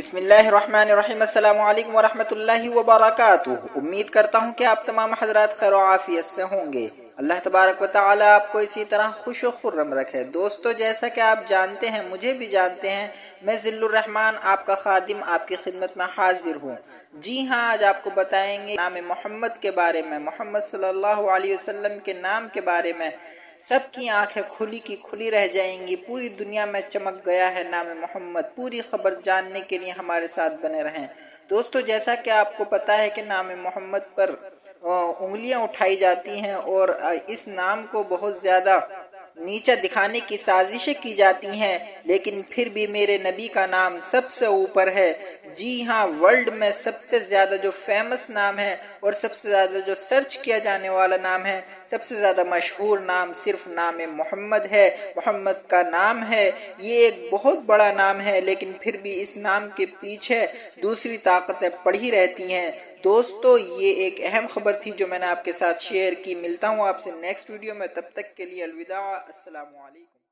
بسم اللہ الرحمن الرحیم۔ السلام علیکم ورحمۃ اللہ وبرکاتہ۔ امید کرتا ہوں کہ آپ تمام حضرات خیر و عافیت سے ہوں گے۔ اللہ تبارک و تعالی آپ کو اسی طرح خوش و خرم رکھے۔ دوستو، جیسا کہ آپ جانتے ہیں، مجھے بھی جانتے ہیں، میں ذل الرحمن آپ کا خادم آپ کی خدمت میں حاضر ہوں۔ جی ہاں، آج آپ کو بتائیں گے نام محمد کے بارے میں، محمد صلی اللہ علیہ وسلم کے نام کے بارے میں۔ سب کی آنکھیں کھلی کی کھلی رہ جائیں گی، پوری دنیا میں چمک گیا ہے نام محمد۔ پوری خبر جاننے کے لیے ہمارے ساتھ بنے رہیں۔ دوستو، جیسا کہ آپ کو پتہ ہے کہ نام محمد پر انگلیاں اٹھائی جاتی ہیں اور اس نام کو بہت زیادہ نیچا دکھانے کی سازشیں کی جاتی ہیں، لیکن پھر بھی میرے نبی کا نام سب سے اوپر ہے۔ جی ہاں، ورلڈ میں سب سے زیادہ جو فیمس نام ہے اور سب سے زیادہ جو سرچ کیا جانے والا نام ہے، سب سے زیادہ مشہور نام صرف نام محمد ہے، محمد کا نام ہے۔ یہ ایک بہت بڑا نام ہے، لیکن پھر بھی اس نام کے پیچھے دوسری طاقتیں پڑھی رہتی ہیں۔ دوستو، یہ ایک اہم خبر تھی جو میں نے آپ کے ساتھ شیئر کی۔ ملتا ہوں آپ سے نیکسٹ ویڈیو میں، تب تک کے لیے الوداع، السلام علیکم۔